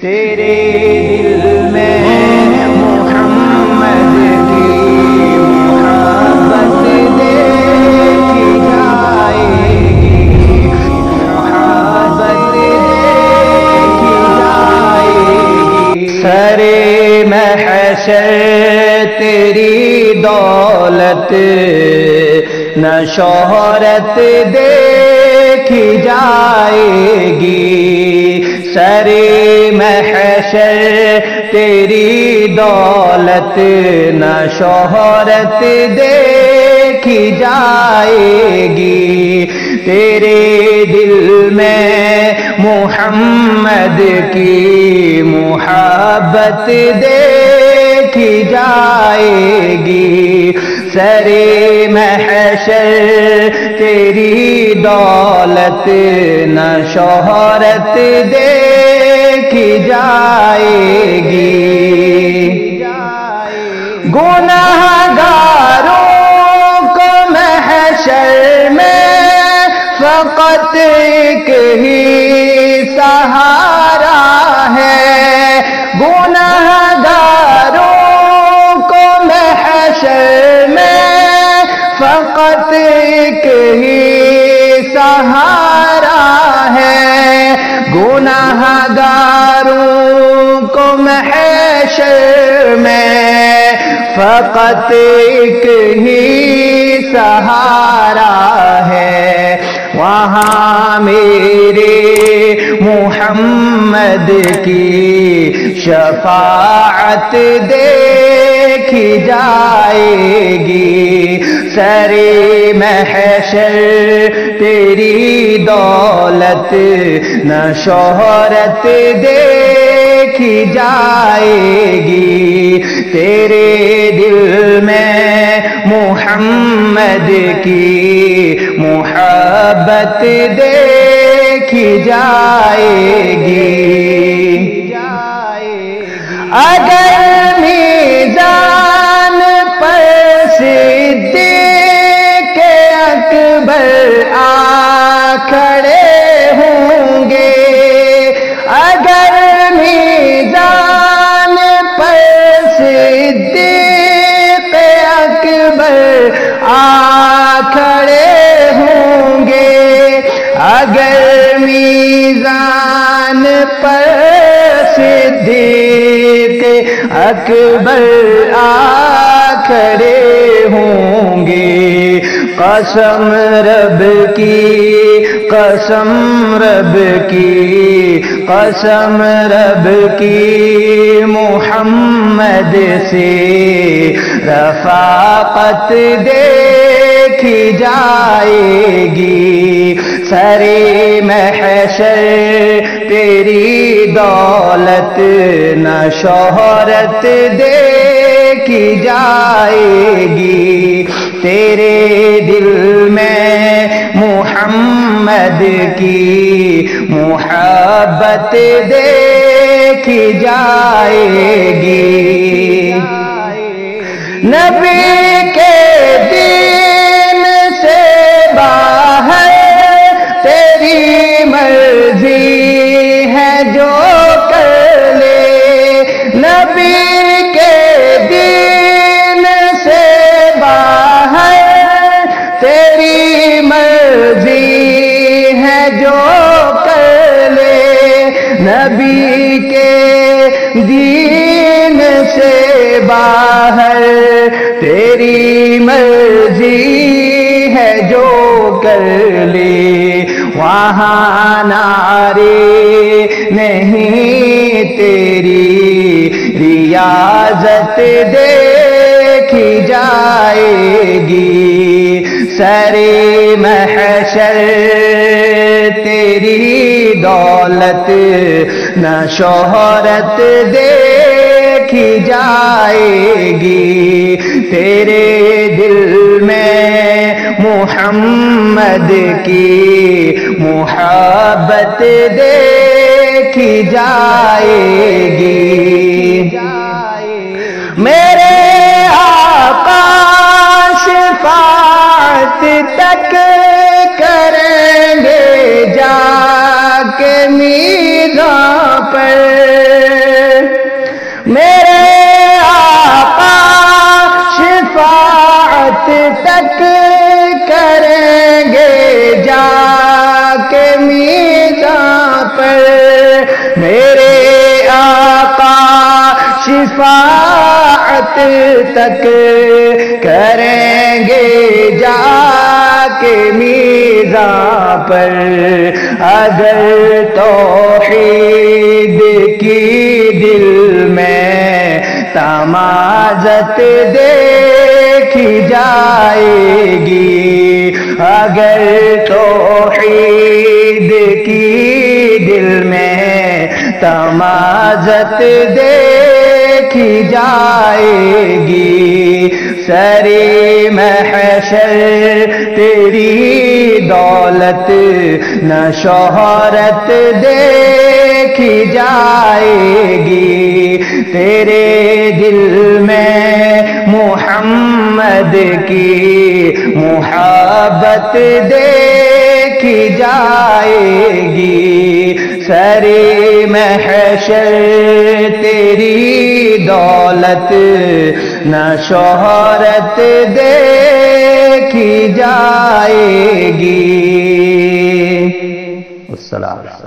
تیرے دل میں محمد کی محبت دیکھی جائے گی، محبت دیکھی جائے گی۔ سرے محشر تیری دولت نہ شہرت دیکھی جائے گی، سرے محشر تیری دولت نہ شہرت دیکھی جائے گی۔ تیرے دل میں محمد کی محبت دیکھی جائے گی، سرے محشر تیری دولت نہ شہرت دیکھی جائے گی۔ گناہگاروں کو محشر میں فقط ایک ہی سہارا ہے، گناہگاروں کو محشر میں فقط ایک ہی سہارا ہے، گناہگاروں کو محشر میں فقط ایک ہی سہارا ہے۔ وہاں میرے محمد کی شفاعت دیکھی جائے گی، سرے محشر تیری دولت نہ شہرت دیکھی جائے گی۔ تیرے دل میں محمد کی محبت دیکھی جائے گی۔ اگر میزان پر صدیق اکبر آ کھڑے ہوں گے، اگر میزان پر صدیق اکبر آ کھڑے ہوں گے، اگر میزان پر صدیق اکبر آ کھڑے ہوں گے، قسم رب کی، قسم رب کی، قسم رب کی محمد سے رفاقت دیکھی جائے گی، سرے محشر تیری دولت نہ شہرت دیکھی جائے گی۔ تیرے دل میں محمد کی محبت دیکھی جائے گی۔ نبی کے دین سے باہر تیری مرضی ہے جو کر لے، نبی کے دین سے باہر تیری مرضی ہے جو کر لے، نبی کے دین سے باہر تیری مرضی ہے جو کر لے، وہاں نعرے نہیں تیری ریاضت دیکھی جائے گی، سرے محشر تیری دولت نہ شہرت دیکھی جائے گی۔ تیرے دل میں محمد کی محبت دیکھی جائے گی۔ میرے آقا شفاعت تک کریں گے جا کے میزان پر، شفاعت تک کریں گے جا کے میزان پر، اگر توحید کی دل میں تمازت دیکھی جائے گی، اگر توحید کی دل میں تمازت دیکھی جائے گی، سری محشر تیری دولت نہ شہرت دیکھی جائے گی، تیرے دل میں محمد کی محبت دیکھی جائے گی، سری محشر تیری دولت نہ شہرت دیکھی جائے گی۔ السلام۔